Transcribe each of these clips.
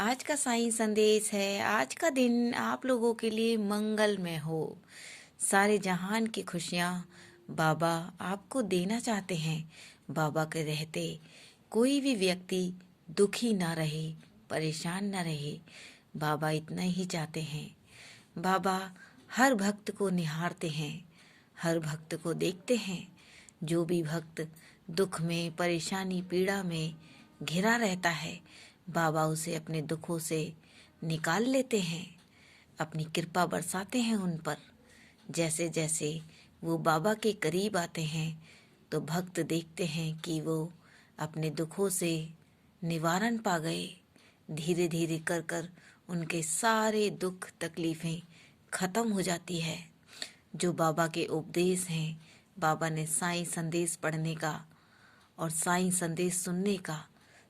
आज का साईं संदेश है। आज का दिन आप लोगों के लिए मंगलमय हो। सारे जहान की खुशियाँ बाबा आपको देना चाहते हैं। बाबा के रहते कोई भी व्यक्ति दुखी ना रहे, परेशान ना रहे। बाबा इतना ही चाहते हैं। बाबा हर भक्त को निहारते हैं, हर भक्त को देखते हैं। जो भी भक्त दुख में, परेशानी, पीड़ा में घिरा रहता है, बाबा उसे अपने दुखों से निकाल लेते हैं, अपनी कृपा बरसाते हैं उन पर। जैसे जैसे वो बाबा के करीब आते हैं तो भक्त देखते हैं कि वो अपने दुखों से निवारण पा गए। धीरे धीरे कर कर उनके सारे दुख तकलीफ़ें ख़त्म हो जाती है। जो बाबा के उपदेश हैं, बाबा ने साईं संदेश पढ़ने का और साईं संदेश सुनने का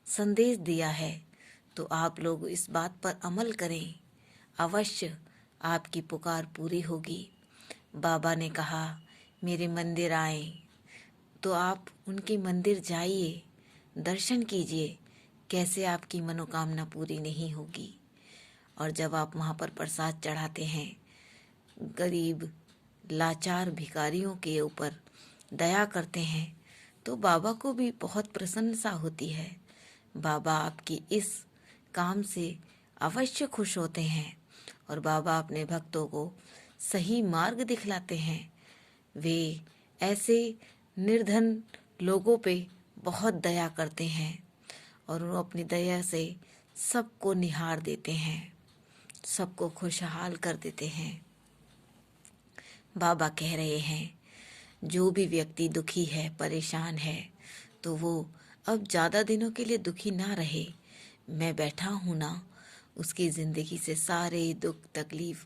संदेश दिया है, तो आप लोग इस बात पर अमल करें। अवश्य आपकी पुकार पूरी होगी। बाबा ने कहा मेरे मंदिर आए, तो आप उनके मंदिर जाइए, दर्शन कीजिए। कैसे आपकी मनोकामना पूरी नहीं होगी। और जब आप वहाँ पर प्रसाद चढ़ाते हैं, गरीब लाचार भिखारियों के ऊपर दया करते हैं, तो बाबा को भी बहुत प्रसन्नता होती है। बाबा आपकी इस काम से अवश्य खुश होते हैं और बाबा अपने भक्तों को सही मार्ग दिखलाते हैं। वे ऐसे निर्धन लोगों पे बहुत दया करते हैं और वो अपनी दया से सबको निहार देते हैं, सबको खुशहाल कर देते हैं। बाबा कह रहे हैं जो भी व्यक्ति दुखी है, परेशान है, तो वो अब ज़्यादा दिनों के लिए दुखी ना रहे। मैं बैठा हूँ ना, उसकी ज़िंदगी से सारे दुख तकलीफ़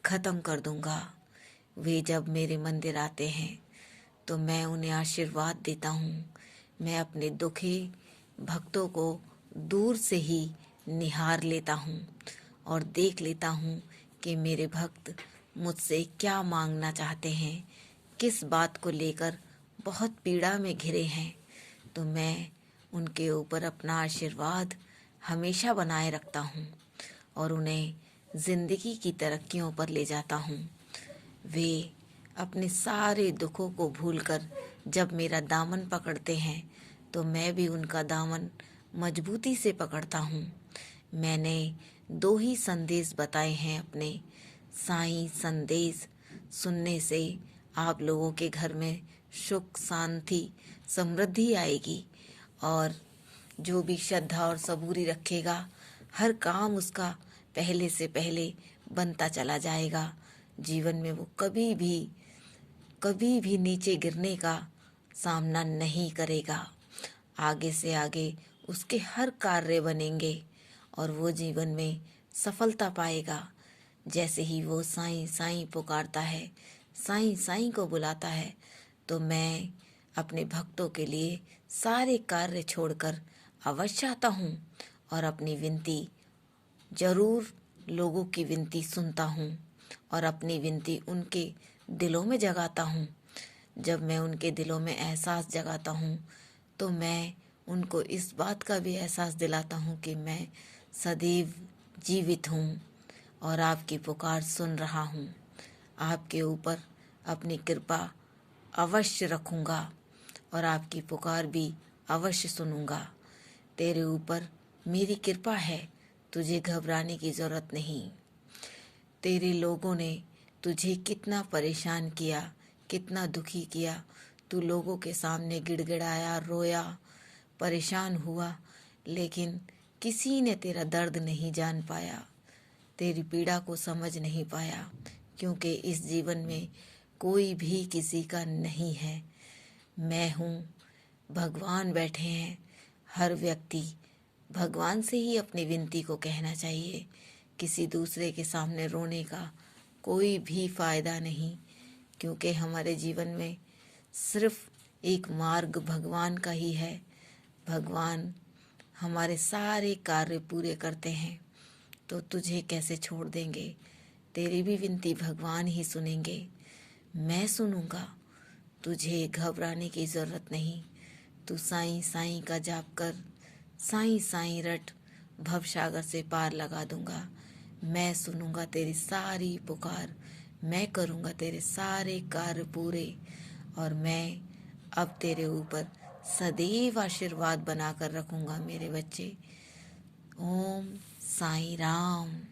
ख़त्म कर दूँगा। वे जब मेरे मंदिर आते हैं तो मैं उन्हें आशीर्वाद देता हूँ। मैं अपने दुखी भक्तों को दूर से ही निहार लेता हूँ और देख लेता हूँ कि मेरे भक्त मुझसे क्या मांगना चाहते हैं, किस बात को लेकर बहुत पीड़ा में घिरे हैं। तो मैं उनके ऊपर अपना आशीर्वाद हमेशा बनाए रखता हूँ और उन्हें ज़िंदगी की तरक्कियों पर ले जाता हूँ। वे अपने सारे दुखों को भूलकर जब मेरा दामन पकड़ते हैं तो मैं भी उनका दामन मजबूती से पकड़ता हूँ। मैंने 2 ही संदेश बताए हैं अपने। साईं संदेश सुनने से आप लोगों के घर में सुख, शांति, समृद्धि आएगी और जो भी श्रद्धा और सबूरी रखेगा, हर काम उसका पहले से पहले बनता चला जाएगा। जीवन में वो कभी भी नीचे गिरने का सामना नहीं करेगा। आगे से आगे उसके हर कार्य बनेंगे और वो जीवन में सफलता पाएगा। जैसे ही वो साईं साईं पुकारता है, साईं साईं को बुलाता है, तो मैं अपने भक्तों के लिए सारे कार्य छोड़कर अवश्य आता हूँ और अपनी विनती जरूर, लोगों की विनती सुनता हूँ और अपनी विनती उनके दिलों में जगाता हूँ। जब मैं उनके दिलों में एहसास जगाता हूँ तो मैं उनको इस बात का भी एहसास दिलाता हूँ कि मैं सदैव जीवित हूँ और आपकी पुकार सुन रहा हूँ। आपके ऊपर अपनी कृपा अवश्य रखूँगा और आपकी पुकार भी अवश्य सुनूँगा। तेरे ऊपर मेरी कृपा है, तुझे घबराने की ज़रूरत नहीं। तेरे लोगों ने तुझे कितना परेशान किया, कितना दुखी किया। तू लोगों के सामने गिड़गिड़ाया, रोया, परेशान हुआ, लेकिन किसी ने तेरा दर्द नहीं जान पाया, तेरी पीड़ा को समझ नहीं पाया, क्योंकि इस जीवन में कोई भी किसी का नहीं है। मैं हूँ, भगवान बैठे हैं। हर व्यक्ति भगवान से ही अपनी विनती को कहना चाहिए। किसी दूसरे के सामने रोने का कोई भी फायदा नहीं, क्योंकि हमारे जीवन में सिर्फ एक मार्ग भगवान का ही है। भगवान हमारे सारे कार्य पूरे करते हैं, तो तुझे कैसे छोड़ देंगे। तेरी भी विनती भगवान ही सुनेंगे। मैं सुनूंगा, तुझे घबराने की ज़रूरत नहीं। तू साईं साईं का जाप कर, साईं साईं रट, भवसागर से पार लगा दूंगा। मैं सुनूंगा तेरी सारी पुकार, मैं करूंगा तेरे सारे कार्य पूरे, और मैं अब तेरे ऊपर सदैव आशीर्वाद बनाकर रखूंगा मेरे बच्चे। ओम साईं राम।